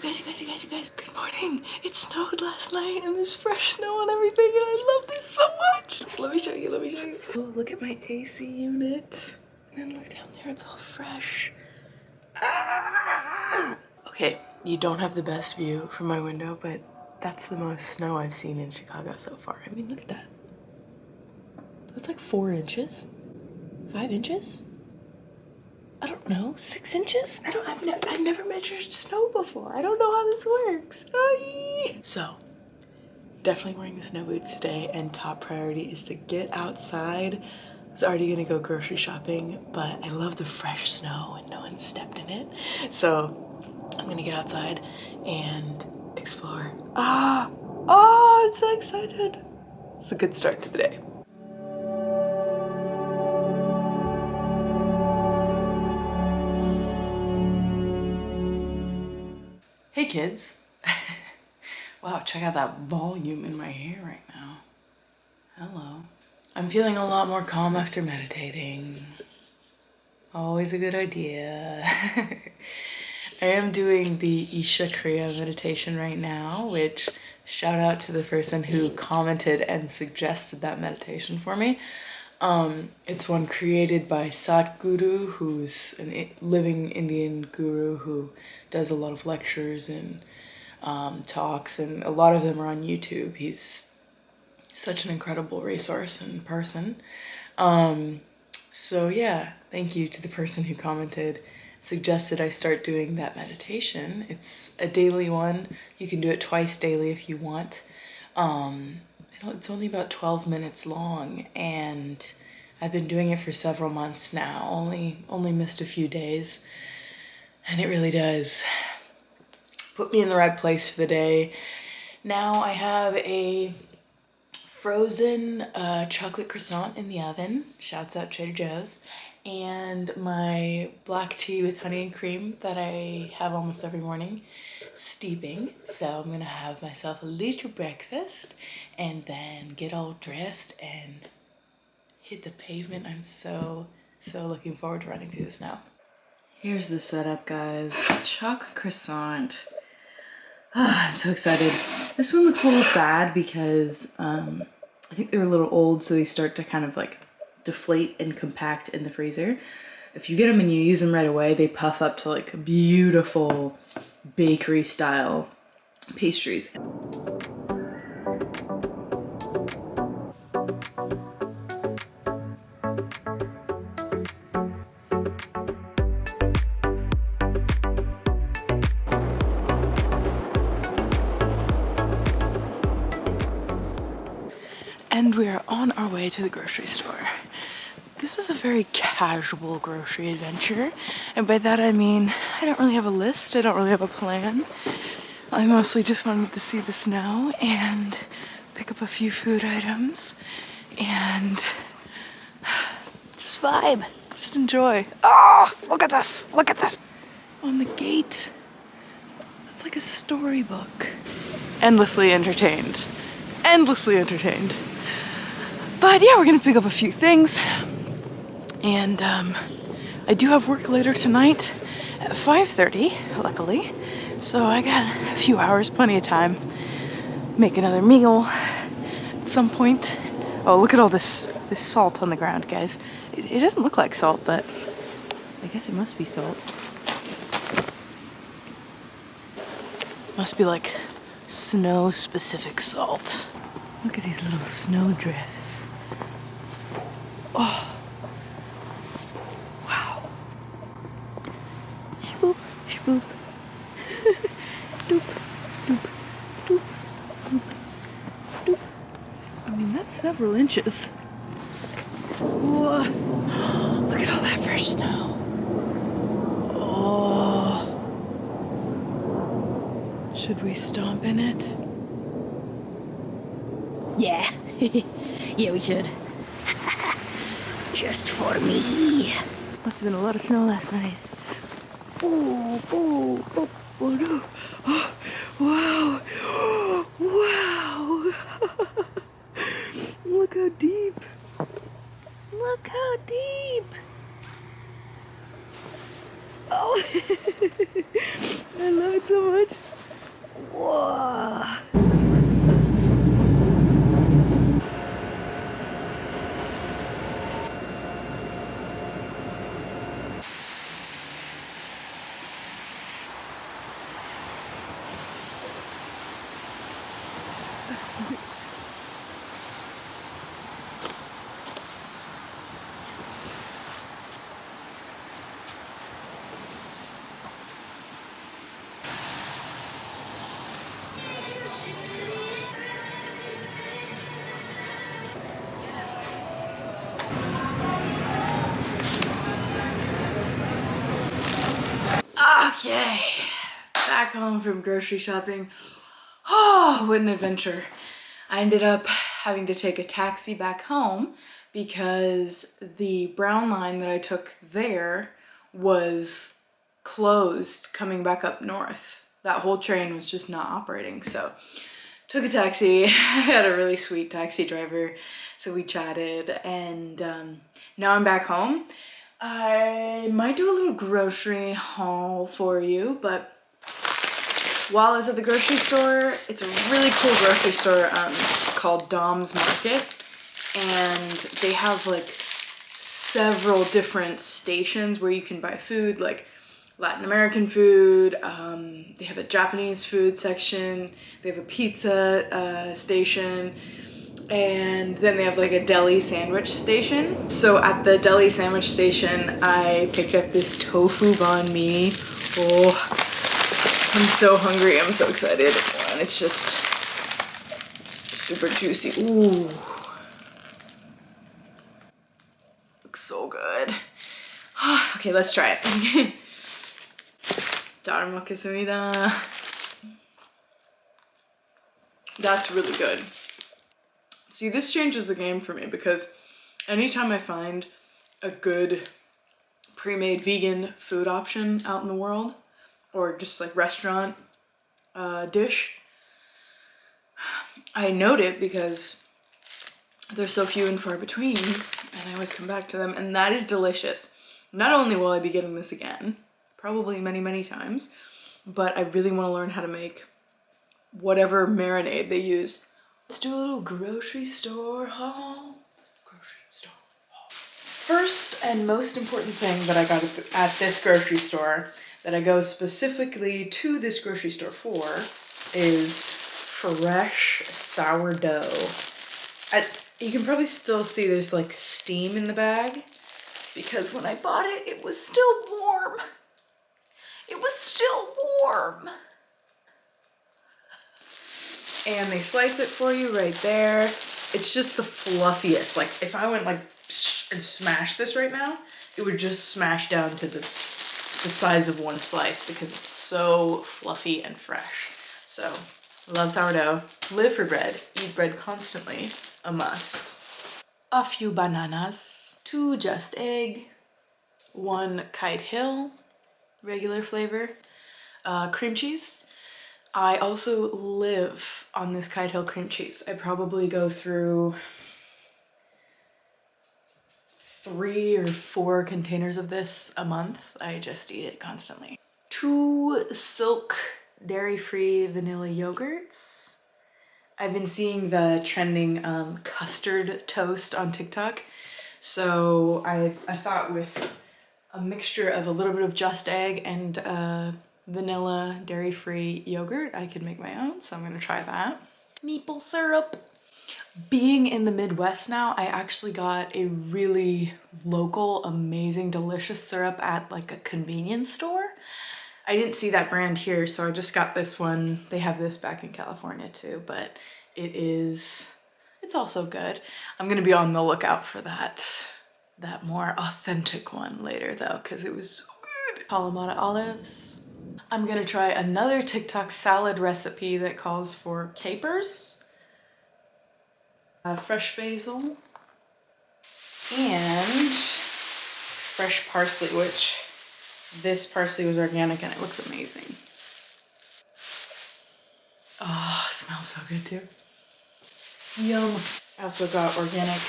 you guys. Good morning. It snowed last night and there's fresh snow on everything and I love this so much. Let me show you. Oh, look at my AC unit. And then look down there, it's all fresh. Ah! Okay, you don't have the best view from my window, but that's the most snow I've seen in Chicago so far. I mean, look at that. That's like 4 inches, 5 inches. I don't know, 6 inches? I've never measured snow before. I don't know how this works. Aye. So, definitely wearing the snow boots today, and top priority is to get outside. I was already gonna go grocery shopping, but I love the fresh snow and no one stepped in it. So, I'm gonna get outside and explore. Oh, I'm so excited. It's a good start to the day. Hey kids. Wow, check out that volume in my hair right now. Hello. I'm feeling a lot more calm after meditating. Always a good idea. I am doing the Isha Kriya meditation right now, which shout out to the person who commented and suggested that meditation for me. It's one created by Satguru, who's a living Indian guru who does a lot of lectures and talks, and a lot of them are on YouTube. He's such an incredible resource and person. So yeah, thank you to the person who commented, suggested I start doing that meditation. It's a daily one. You can do it twice daily if you want. It's only about 12 minutes long, and I've been doing it for several months now, only missed a few days, and it really does put me in the right place for the day. Now I have a frozen chocolate croissant in the oven, shouts out Trader Joe's, and my black tea with honey and cream that I have almost every morning steeping. So I'm gonna have myself a little breakfast and then get all dressed and hit the pavement. I'm so looking forward to running through this now. Here's the setup, guys. Chocolate croissant. I'm so excited. This one looks a little sad because I think they're a little old, so they start to kind of like deflate and compact in the freezer. If you get them and you use them right away, they puff up to like beautiful bakery style pastries. And we are on our way to the grocery store. This is a very casual grocery adventure, and by that I mean I don't really have a list, I don't really have a plan. I mostly just wanted to see the snow and pick up a few food items and just vibe, just enjoy. Oh, look at this, look at this. On the gate, it's like a storybook. Endlessly entertained, endlessly entertained. But yeah, we're gonna pick up a few things. And I do have work later tonight at 5:30, luckily. So I got a few hours, plenty of time. Make another meal at some point. Oh, look at all this salt on the ground, guys. It doesn't look like salt, but I guess it must be salt. Must be like snow-specific salt. Look at these little snow drifts. Oh. Wow. Shboop, shboop. Doop, doop, doop, doop, doop. I mean, that's several inches. Whoa. Look at all that fresh snow. Oh. Should we stomp in it? Yeah. Yeah, we should. Just for me. Must have been a lot of snow last night. Oh, oh, oh, oh no. Oh, wow. Wow. Look how deep. Look how deep. Oh. I love it so much. Whoa. Okay, back home from grocery shopping. Oh, what an adventure. I ended up having to take a taxi back home because the brown line that I took there was closed coming back up north. That whole train was just not operating, so took a taxi. I had a really sweet taxi driver, so we chatted, and now I'm back home. I might do a little grocery haul for you, but while I was at the grocery store, it's a really cool grocery store called Dom's Market, and they have like several different stations where you can buy food, like Latin American food. They have a Japanese food section. They have a pizza station. And then they have like a deli sandwich station. So at the deli sandwich station, I picked up this tofu banh mi. Oh, I'm so hungry, I'm so excited. And it's just super juicy. Ooh. Looks so good. Okay, let's try it. 잘 먹겠습니다. That's really good. See, this changes the game for me because anytime I find a good pre-made vegan food option out in the world, or just like restaurant dish, I note it because they're so few and far between, and I always come back to them, and that is delicious. Not only will I be getting this again, probably many, many times, but I really want to learn how to make whatever marinade they use. Let's do a little grocery store haul. Grocery store haul. First and most important thing that I got at this grocery store, that I go specifically to this grocery store for, is fresh sourdough. You can probably still see there's like steam in the bag because when I bought it, it was still warm. It was still warm. And they slice it for you right there. It's just the fluffiest. Like if I went like and smashed this right now, it would just smash down to the size of one slice because it's so fluffy and fresh. So, love sourdough. Live for bread. Eat bread constantly. A must. A few bananas. 2 Just Egg. 1 Kite Hill. Regular flavor. Cream cheese. I also live on this Kite Hill cream cheese. I probably go through 3 or 4 containers of this a month. I just eat it constantly. 2 Silk dairy-free vanilla yogurts. I've been seeing the trending custard toast on TikTok. So I thought with a mixture of a little bit of Just Egg and vanilla dairy-free yogurt, I could make my own, so I'm gonna try that. Maple syrup. Being in the Midwest now, I actually got a really local, amazing, delicious syrup at like a convenience store. I didn't see that brand here, so I just got this one. They have this back in California too, but it's also good. I'm gonna be on the lookout for that more authentic one later though, because it was so good. Kalamata olives. I'm gonna try another TikTok salad recipe that calls for capers, fresh basil, and fresh parsley, which this parsley was organic and it looks amazing. Oh, it smells so good too. Yum. I also got organic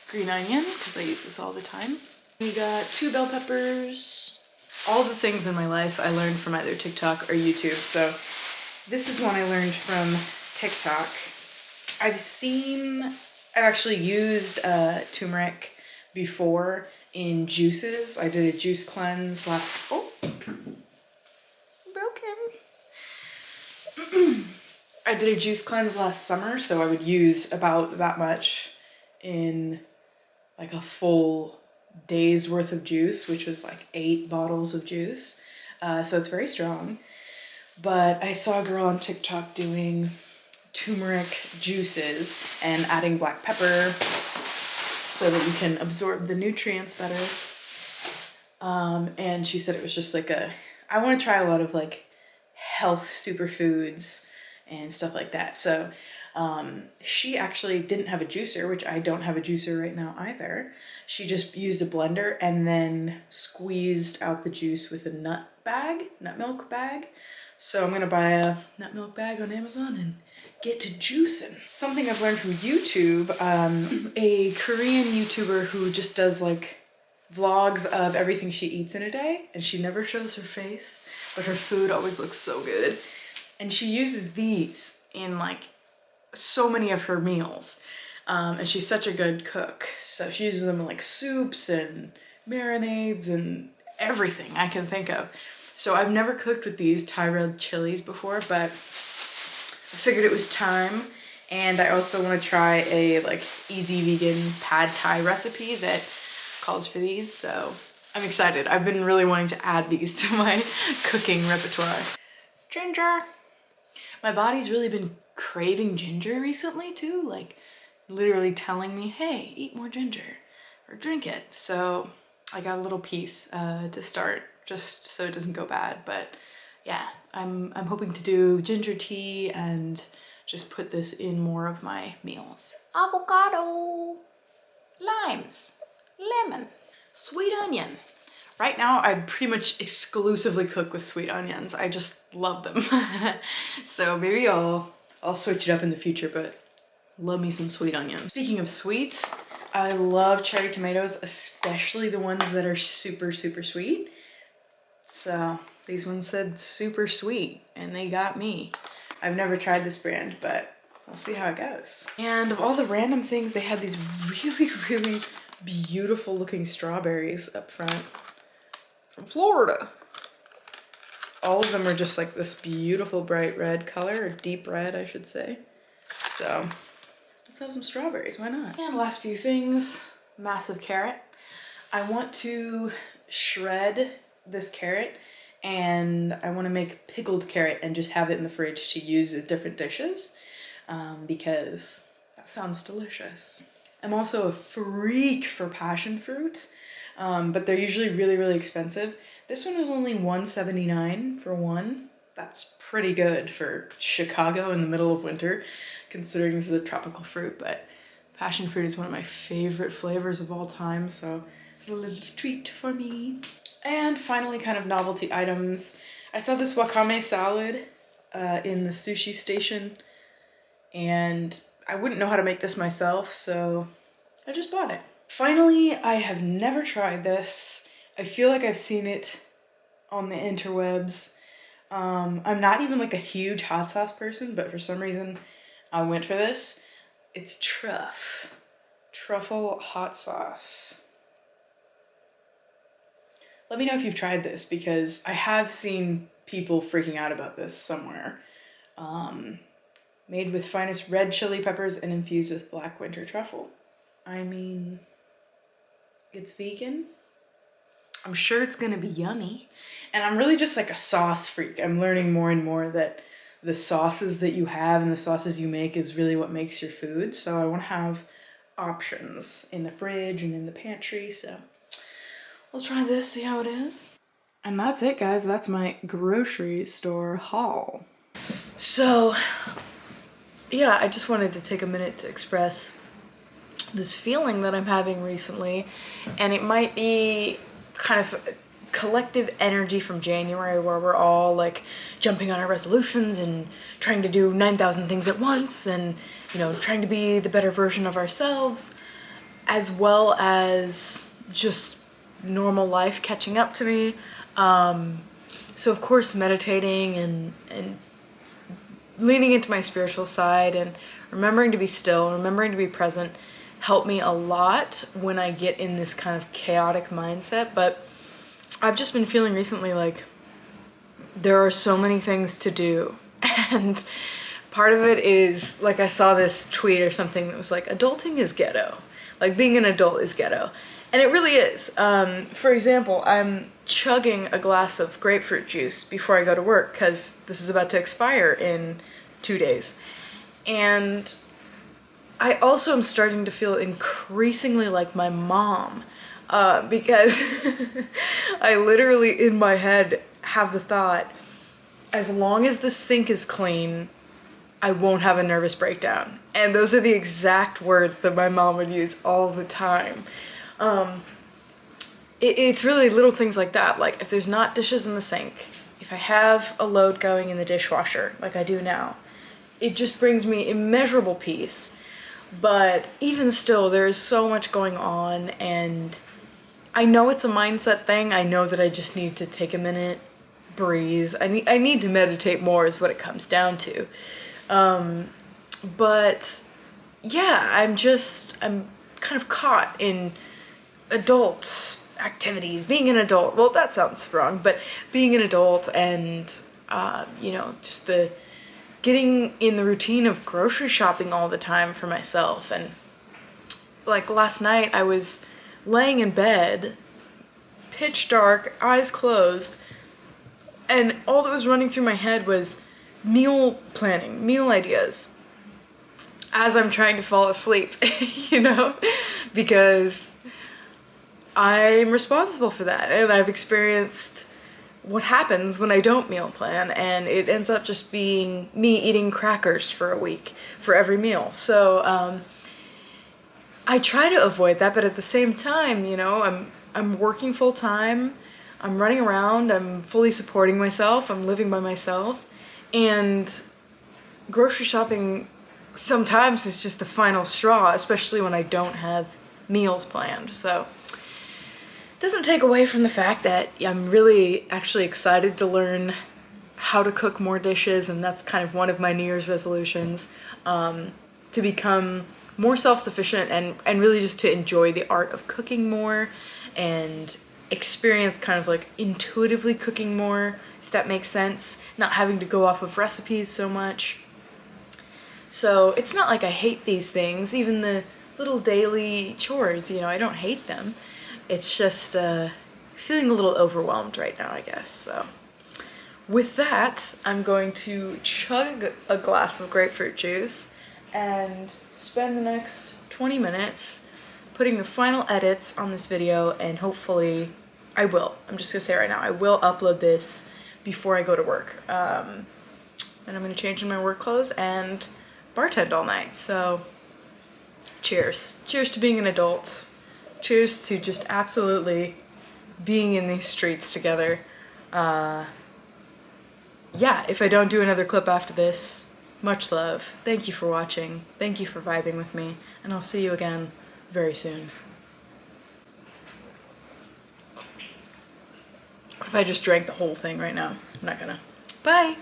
green onion because I use this all the time. We got 2 bell peppers. All the things in my life I learned from either TikTok or YouTube, so This is one I learned from TikTok. I've actually used turmeric before in juices. I did a juice cleanse I did a juice cleanse last summer, so I would use about that much in like a full day's worth of juice, which was like 8 bottles of juice. So it's very strong. But I saw a girl on TikTok doing turmeric juices and adding black pepper so that you can absorb the nutrients better. And she said it was just like I want to try a lot of like health superfoods and stuff like that. So she actually didn't have a juicer, which I don't have a juicer right now either. She just used a blender and then squeezed out the juice with a nut milk bag. So I'm gonna buy a nut milk bag on Amazon and get to juicing. Something I've learned from YouTube, a Korean YouTuber who just does like vlogs of everything she eats in a day, and she never shows her face, but her food always looks so good. And she uses these in like so many of her meals. And she's such a good cook. So she uses them in like soups and marinades and everything I can think of. So I've never cooked with these Thai red chilies before, but I figured it was time. And I also want to try a like easy vegan pad Thai recipe that calls for these. So I'm excited. I've been really wanting to add these to my cooking repertoire. Ginger. My body's really been craving ginger recently too, like literally telling me, hey, eat more ginger or drink it. So I got a little piece to start just so it doesn't go bad. But yeah, I'm hoping to do ginger tea and just put this in more of my meals. Avocado, limes, lemon, sweet onion. Right now, I pretty much exclusively cook with sweet onions. I just love them. So maybe I'll switch it up in the future, but love me some sweet onions. Speaking of sweet, I love cherry tomatoes, especially the ones that are super, super sweet. So these ones said super sweet, and they got me. I've never tried this brand, but we'll see how it goes. And of all the random things, they had these really, really beautiful looking strawberries up front. From Florida. All of them are just like this beautiful bright red color, or deep red I should say. So let's have some strawberries, why not? And last few things, massive carrot. I want to shred this carrot and I want to make pickled carrot and just have it in the fridge to use with different dishes because that sounds delicious. I'm also a freak for passion fruit. But they're usually really, really expensive. This one was only $1.79 for one. That's pretty good for Chicago in the middle of winter, considering this is a tropical fruit, but passion fruit is one of my favorite flavors of all time, so it's a little treat for me. And finally, kind of novelty items. I saw this wakame salad in the sushi station, and I wouldn't know how to make this myself, so I just bought it. Finally, I have never tried this. I feel like I've seen it on the interwebs. I'm not even like a huge hot sauce person, but for some reason I went for this. It's truffle hot sauce. Let me know if you've tried this because I have seen people freaking out about this somewhere. Made with finest red chili peppers and infused with black winter truffle. I mean, it's vegan. I'm sure it's gonna be yummy. And I'm really just like a sauce freak. I'm learning more and more that the sauces that you have and the sauces you make is really what makes your food. So I wanna have options in the fridge and in the pantry. So we'll try this, see how it is. And that's it, guys. That's my grocery store haul. So yeah, I just wanted to take a minute to express this feeling that I'm having recently, and it might be kind of collective energy from January where we're all like jumping on our resolutions and trying to do 9,000 things at once and, you know, trying to be the better version of ourselves, as well as just normal life catching up to me. So of course meditating and leaning into my spiritual side and remembering to be still, remembering to be present help me a lot when I get in this kind of chaotic mindset. But I've just been feeling recently like there are so many things to do. And part of it is, like, I saw this tweet or something that was like, adulting is ghetto. Like, being an adult is ghetto. And it really is. For example, I'm chugging a glass of grapefruit juice before I go to work because this is about to expire in 2 days. And I also am starting to feel increasingly like my mom because I literally in my head have the thought, as long as the sink is clean, I won't have a nervous breakdown. And those are the exact words that my mom would use all the time. It's really little things like that. Like if there's not dishes in the sink, if I have a load going in the dishwasher, like I do now, it just brings me immeasurable peace. But even still, there is so much going on, and I know it's a mindset thing. I know that I just need to take a minute, breathe. I need to meditate more is what it comes down to. But yeah, I'm kind of caught in adult activities, being an adult. Well, that sounds wrong, but being an adult and, just the getting in the routine of grocery shopping all the time for myself. And like last night I was laying in bed, pitch dark, eyes closed, and all that was running through my head was meal planning, meal ideas, as I'm trying to fall asleep, because I'm responsible for that, and I've experienced what happens when I don't meal plan, and it ends up just being me eating crackers for a week for every meal. So I try to avoid that, but at the same time, I'm working full time, I'm running around, I'm fully supporting myself, I'm living by myself, and grocery shopping sometimes is just the final straw, especially when I don't have meals planned. So it doesn't take away from the fact that I'm really actually excited to learn how to cook more dishes, and that's kind of one of my New Year's resolutions, to become more self-sufficient and really just to enjoy the art of cooking more and experience kind of like intuitively cooking more, if that makes sense, not having to go off of recipes so much. So it's not like I hate these things, even the little daily chores, I don't hate them. It's just feeling a little overwhelmed right now, I guess. So with that, I'm going to chug a glass of grapefruit juice and spend the next 20 minutes putting the final edits on this video, and hopefully I'm just gonna say right now, I will upload this before I go to work. Then I'm gonna change in my work clothes and bartend all night. So cheers. Cheers to being an adult. Cheers to just absolutely being in these streets together. Yeah, if I don't do another clip after this, much love. Thank you for watching. Thank you for vibing with me, and I'll see you again very soon. What if I just drank the whole thing right now? I'm not gonna. Bye!